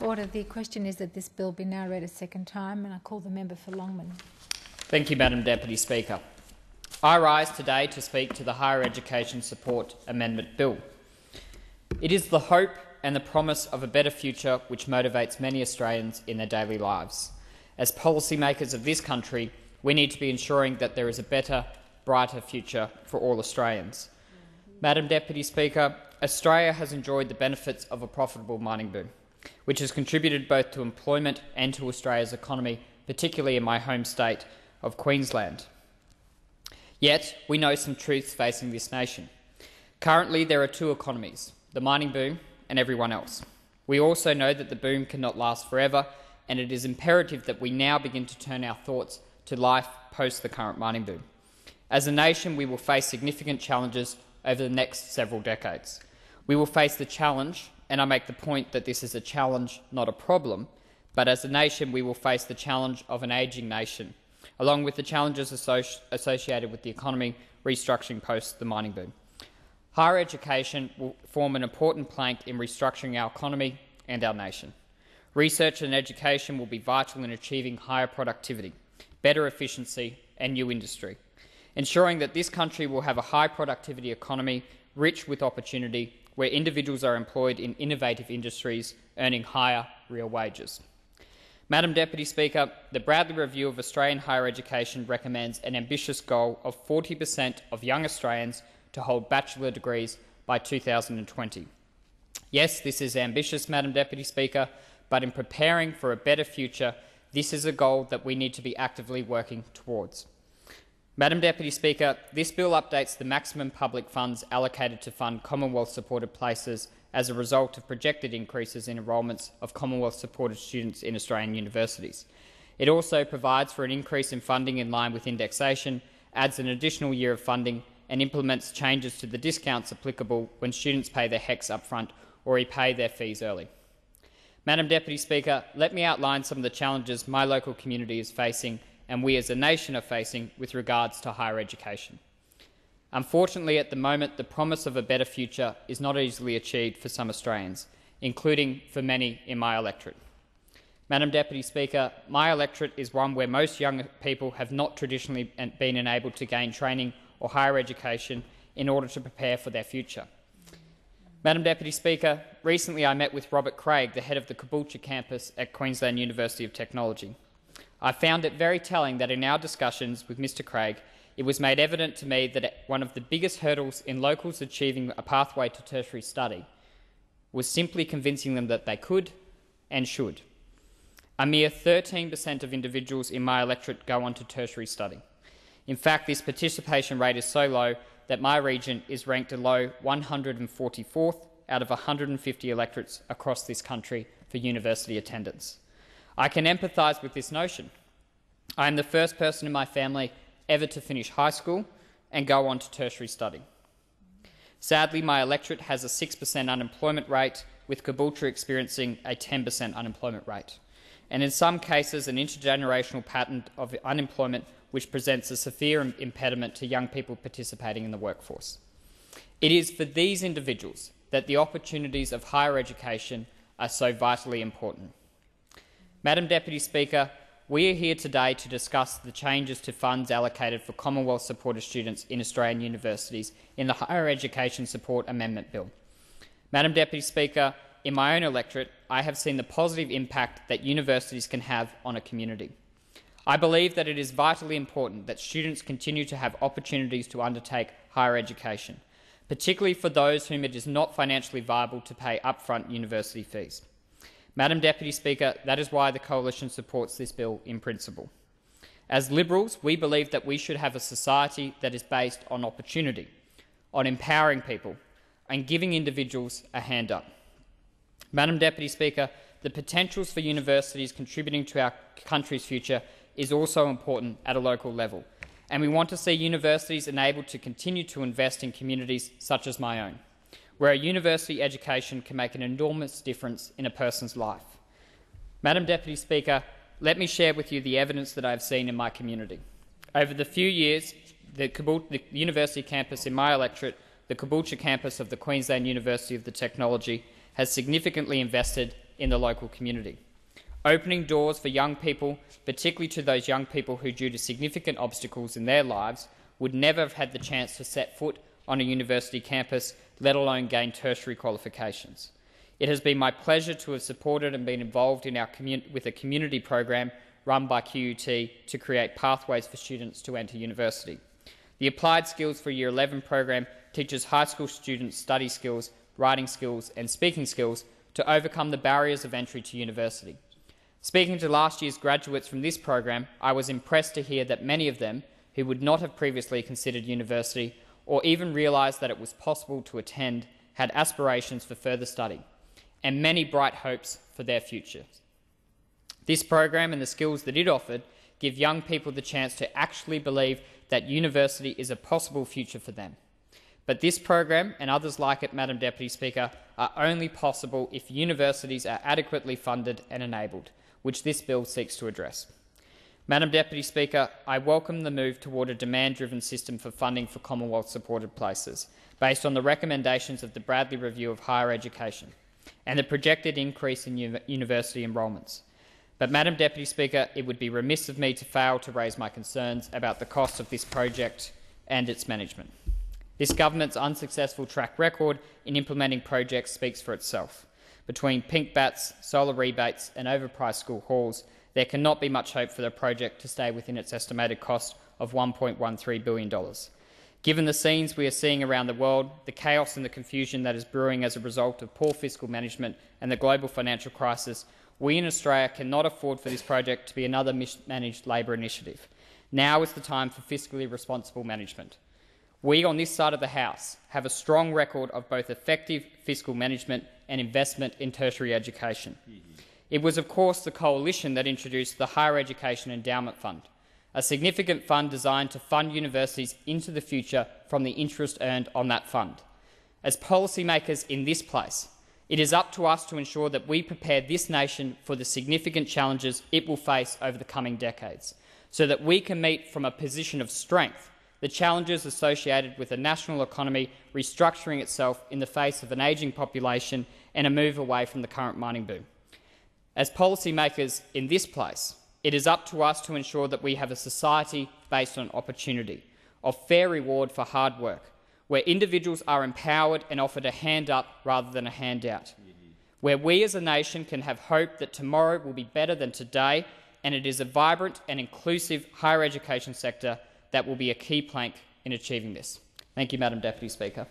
Order. The question is that this bill be now read a second time, and I call the member for Longman. Thank you, Madam Deputy Speaker. I rise today to speak to the Higher Education Support Amendment Bill. It is the hope and the promise of a better future which motivates many Australians in their daily lives. As policymakers of this country, we need to be ensuring that there is a better, brighter future for all Australians. Madam Deputy Speaker, Australia has enjoyed the benefits of a profitable mining boom, which has contributed both to employment and to Australia's economy, particularly in my home state of Queensland. Yet, we know some truths facing this nation. Currently, there are two economies, the mining boom and everyone else. We also know that the boom cannot last forever, and it is imperative that we now begin to turn our thoughts to life post the current mining boom. As a nation, we will face significant challenges over the next several decades. We will face the challenge, and I make the point that this is a challenge, not a problem, but as a nation we will face the challenge of an ageing nation, along with the challenges associated with the economy restructuring post the mining boom. Higher education will form an important plank in restructuring our economy and our nation. Research and education will be vital in achieving higher productivity, better efficiency and new industry, ensuring that this country will have a high productivity economy rich with opportunity, where individuals are employed in innovative industries earning higher real wages. Madam Deputy Speaker, the Bradley Review of Australian Higher Education recommends an ambitious goal of 40% of young Australians to hold bachelor degrees by 2020. Yes, this is ambitious, Madam Deputy Speaker, but in preparing for a better future, this is a goal that we need to be actively working towards. Madam Deputy Speaker, this bill updates the maximum public funds allocated to fund Commonwealth-supported places as a result of projected increases in enrolments of Commonwealth-supported students in Australian universities. It also provides for an increase in funding in line with indexation, adds an additional year of funding, and implements changes to the discounts applicable when students pay their HECS upfront or repay their fees early. Madam Deputy Speaker, let me outline some of the challenges my local community is facing and we as a nation are facing with regards to higher education. Unfortunately, at the moment, the promise of a better future is not easily achieved for some Australians, including for many in my electorate. Madam Deputy Speaker, my electorate is one where most young people have not traditionally been enabled to gain training or higher education in order to prepare for their future. Madam Deputy Speaker, recently I met with Robert Craig, the head of the Caboolture campus at Queensland University of Technology. I found it very telling that in our discussions with Mr Craig, it was made evident to me that one of the biggest hurdles in locals achieving a pathway to tertiary study was simply convincing them that they could and should. A mere 13% of individuals in my electorate go on to tertiary study. In fact, this participation rate is so low that my region is ranked a low 144th out of 150 electorates across this country for university attendance. I can empathise with this notion. I am the first person in my family ever to finish high school and go on to tertiary study. Sadly, my electorate has a 6% unemployment rate, with Caboolture experiencing a 10% unemployment rate, and in some cases an intergenerational pattern of unemployment which presents a severe impediment to young people participating in the workforce. It is for these individuals that the opportunities of higher education are so vitally important. Madam Deputy Speaker, we are here today to discuss the changes to funds allocated for Commonwealth-supported students in Australian universities in the Higher Education Support Amendment Bill. Madam Deputy Speaker, in my own electorate, I have seen the positive impact that universities can have on a community. I believe that it is vitally important that students continue to have opportunities to undertake higher education, particularly for those whom it is not financially viable to pay upfront university fees. Madam Deputy Speaker, that is why the Coalition supports this bill in principle. As Liberals, we believe that we should have a society that is based on opportunity, on empowering people and giving individuals a hand up. Madam Deputy Speaker, the potentials for universities contributing to our country's future is also important at a local level, and we want to see universities enabled to continue to invest in communities such as my own, where a university education can make an enormous difference in a person's life. Madam Deputy Speaker, let me share with you the evidence that I have seen in my community. Over the few years, the university campus in my electorate, the Caboolture campus of the Queensland University of Technology, has significantly invested in the local community. Opening doors for young people, particularly to those young people who, due to significant obstacles in their lives, would never have had the chance to set foot on a university campus, let alone gain tertiary qualifications. It has been my pleasure to have supported and been involved in with a community program run by QUT to create pathways for students to enter university. The Applied Skills for Year 11 program teaches high school students study skills, writing skills and speaking skills to overcome the barriers of entry to university. Speaking to last year's graduates from this program, I was impressed to hear that many of them, who would not have previously considered university or even realised that it was possible to attend, had aspirations for further study and many bright hopes for their futures. This program and the skills that it offered give young people the chance to actually believe that university is a possible future for them. But this program and others like it, Madam Deputy Speaker, are only possible if universities are adequately funded and enabled, which this bill seeks to address. Madam Deputy Speaker, I welcome the move toward a demand-driven system for funding for Commonwealth-supported places, based on the recommendations of the Bradley Review of Higher Education and the projected increase in university enrolments. But, Madam Deputy Speaker, it would be remiss of me to fail to raise my concerns about the cost of this project and its management. This government's unsuccessful track record in implementing projects speaks for itself. Between pink bats, solar rebates and overpriced school halls, there cannot be much hope for the project to stay within its estimated cost of $1.13 billion. Given the scenes we are seeing around the world, the chaos and the confusion that is brewing as a result of poor fiscal management and the global financial crisis, we in Australia cannot afford for this project to be another mismanaged Labor initiative. Now is the time for fiscally responsible management. We on this side of the House have a strong record of both effective fiscal management and investment in tertiary education. It was, of course, the Coalition that introduced the Higher Education Endowment Fund, a significant fund designed to fund universities into the future from the interest earned on that fund. As policymakers in this place, it is up to us to ensure that we prepare this nation for the significant challenges it will face over the coming decades, so that we can meet from a position of strength the challenges associated with a national economy restructuring itself in the face of an ageing population and a move away from the current mining boom. As policymakers in this place, it is up to us to ensure that we have a society based on opportunity, of fair reward for hard work, where individuals are empowered and offered a hand up rather than a handout, where we as a nation can have hope that tomorrow will be better than today, and it is a vibrant and inclusive higher education sector that will be a key plank in achieving this. Thank you, Madam Deputy Speaker.